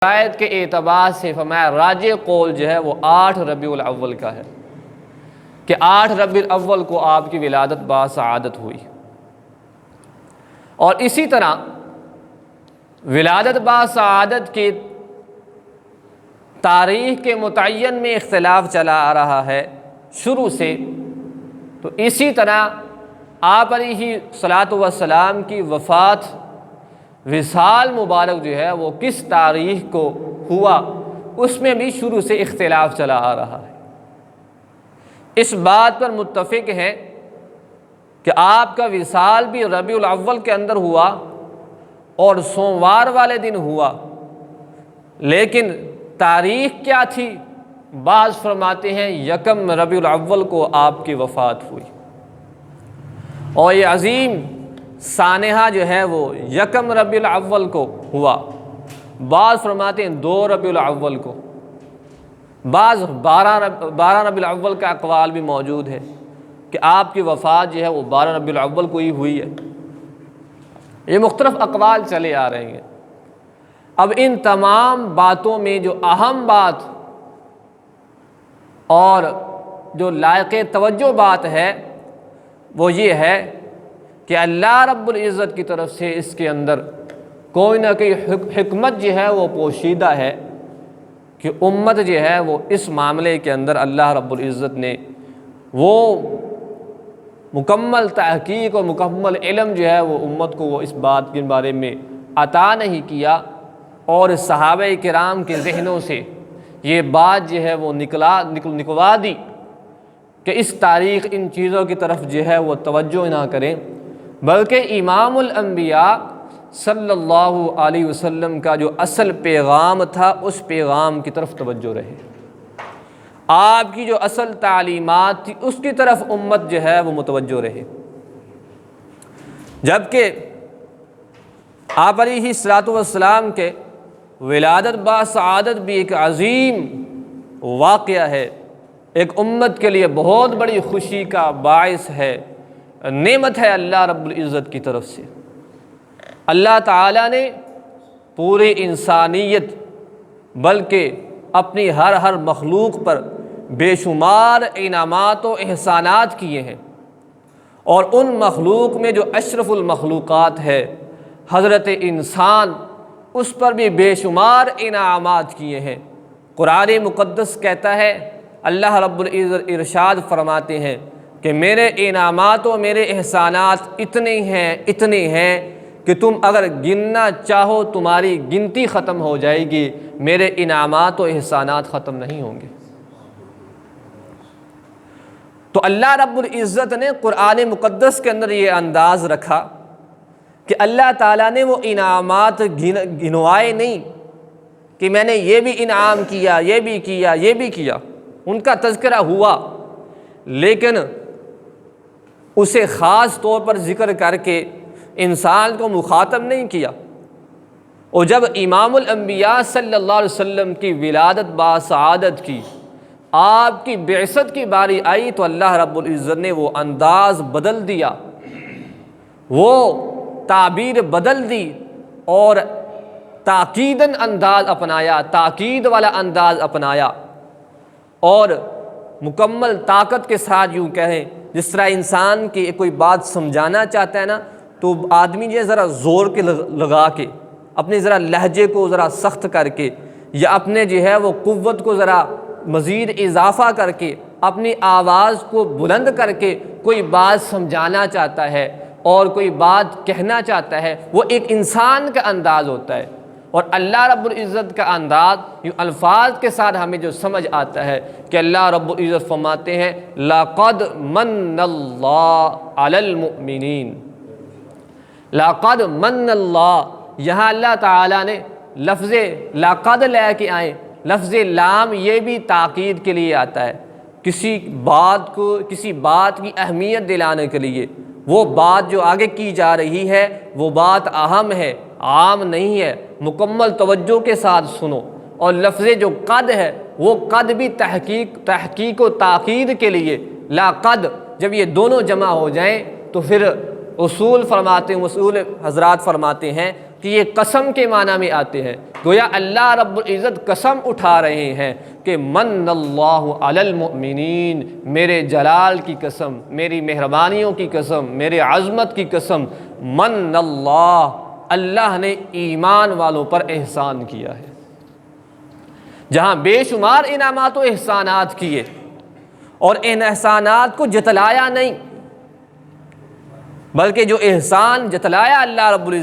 روایت کے اعتبار سے فرمایا راجح قول جو ہے وہ 8 ربیع الاول کا ہے کہ 8 ربیع الاول کو آپ کی ولادت باسعادت ہوئی۔ اور اسی طرح ولادت باسعادت کی تاریخ کے متعین میں اختلاف چلا آ رہا ہے شروع سے، تو اسی طرح آپ علیہ الصلاۃ والسلام کی وفات وصال مبارک جو ہے وہ کس تاریخ کو ہوا، اس میں بھی شروع سے اختلاف چلا آ رہا ہے۔ اس بات پر متفق ہیں کہ آپ کا وصال بھی ربیع الاول کے اندر ہوا اور سوموار والے دن ہوا، لیکن تاریخ کیا تھی؟ بعض فرماتے ہیں 1 ربیع الاول کو آپ کی وفات ہوئی، اور یہ عظیم سانحہ جو ہے وہ 1 ربیع الاول کو ہوا۔ بعض فرماتے ہیں 2 ربیع الاول کو، بعض 12 ربیع الاول کا اقوال بھی موجود ہے کہ آپ کی وفات جو ہے وہ 12 ربیع الاول کو ہی ہوئی ہے۔ یہ مختلف اقوال چلے آ رہے ہیں۔ اب ان تمام باتوں میں جو اہم بات اور جو لائق توجہ بات ہے وہ یہ ہے کہ اللہ رب العزت کی طرف سے اس کے اندر کوئی نہ کوئی حکمت جو ہے وہ پوشیدہ ہے کہ امت جو ہے وہ اس معاملے کے اندر اللہ رب العزت نے وہ مکمل تحقیق اور مکمل علم جو ہے وہ امت کو وہ اس بات کے بارے میں عطا نہیں کیا، اور صحابہ کرام کے ذہنوں سے یہ بات جو ہے وہ نکلوا دی کہ اس تاریخ ان چیزوں کی طرف جو ہے وہ توجہ نہ کریں، بلکہ امام الانبیاء صلی اللہ علیہ وسلم کا جو اصل پیغام تھا اس پیغام کی طرف توجہ رہے، آپ کی جو اصل تعلیمات تھی اس کی طرف امت جو ہے وہ متوجہ رہے۔ جبکہ آپ علیہ الصلاۃ والسلام کے ولادت باسعادت بھی ایک عظیم واقعہ ہے، ایک امت کے لیے بہت بڑی خوشی کا باعث ہے، نعمت ہے اللہ رب العزت کی طرف سے۔ اللہ تعالیٰ نے پوری انسانیت بلکہ اپنی ہر مخلوق پر بے شمار انعامات و احسانات کیے ہیں، اور ان مخلوق میں جو اشرف المخلوقات ہے حضرت انسان، اس پر بھی بے شمار انعامات کیے ہیں۔ قرآن مقدس کہتا ہے، اللہ رب العزت ارشاد فرماتے ہیں کہ میرے انعامات و میرے احسانات اتنے ہیں کہ تم اگر گننا چاہو تمہاری گنتی ختم ہو جائے گی، میرے انعامات و احسانات ختم نہیں ہوں گے۔ تو اللہ رب العزت نے قرآن مقدس کے اندر یہ انداز رکھا کہ اللہ تعالیٰ نے وہ انعامات گنوائے نہیں کہ میں نے یہ بھی انعام کیا، یہ بھی کیا، یہ بھی کیا، ان کا تذکرہ ہوا، لیکن اسے خاص طور پر ذکر کر کے انسان کو مخاطب نہیں کیا۔ اور جب امام الانبیاء صلی اللہ علیہ وسلم کی ولادت باسعادت کی، آپ کی بعثت کی باری آئی، تو اللہ رب العزت نے وہ انداز بدل دیا، وہ تعبیر بدل دی اور تاکیداً انداز اپنایا، تاکید والا انداز اپنایا، اور مکمل طاقت کے ساتھ یوں کہیں جس طرح انسان کی کوئی بات سمجھانا چاہتا ہے نا، تو آدمی جو ذرا زور کے لگا کے، اپنے ذرا لہجے کو ذرا سخت کر کے، یا اپنے جو ہے وہ قوت کو ذرا مزید اضافہ کر کے، اپنی آواز کو بلند کر کے کوئی بات سمجھانا چاہتا ہے اور کوئی بات کہنا چاہتا ہے، وہ ایک انسان کا انداز ہوتا ہے، اور اللہ رب العزت کا انداز یوں الفاظ کے ساتھ ہمیں جو سمجھ آتا ہے کہ اللہ رب العزت فرماتے ہیں لَقَدْ مَنَّ اللَّهُ عَلَى الْمُؤْمِنِينَ۔ لَقَدْ مَنَّ اللَّهُ، یہاں اللہ تعالیٰ نے لفظ لَقَدْ لے کے آئیں، لفظ لام یہ بھی تاکید کے لیے آتا ہے، کسی بات کی اہمیت دلانے کے لیے۔ وہ بات جو آگے کی جا رہی ہے وہ بات اہم ہے، عام نہیں ہے، مکمل توجہ کے ساتھ سنو۔ اور لفظ جو قد ہے وہ قد بھی تحقیق و تاکید کے لیے، لا قد، جب یہ دونوں جمع ہو جائیں تو پھر اصول حضرات فرماتے ہیں کہ یہ قسم کے معنی میں آتے ہیں، گویا اللہ رب العزت قسم اٹھا رہے ہیں کہ من اللہ علی المؤمنین، میرے جلال کی قسم، میری مہربانیوں کی قسم، میرے عظمت کی قسم، من اللہ، اللہ نے ایمان والوں پر احسان کیا ہے۔ جہاں بے شمار انعامات و احسانات کیے اور ان احسانات کو جتلایا نہیں، بلکہ جو احسان جتلایا اللہ رب العزت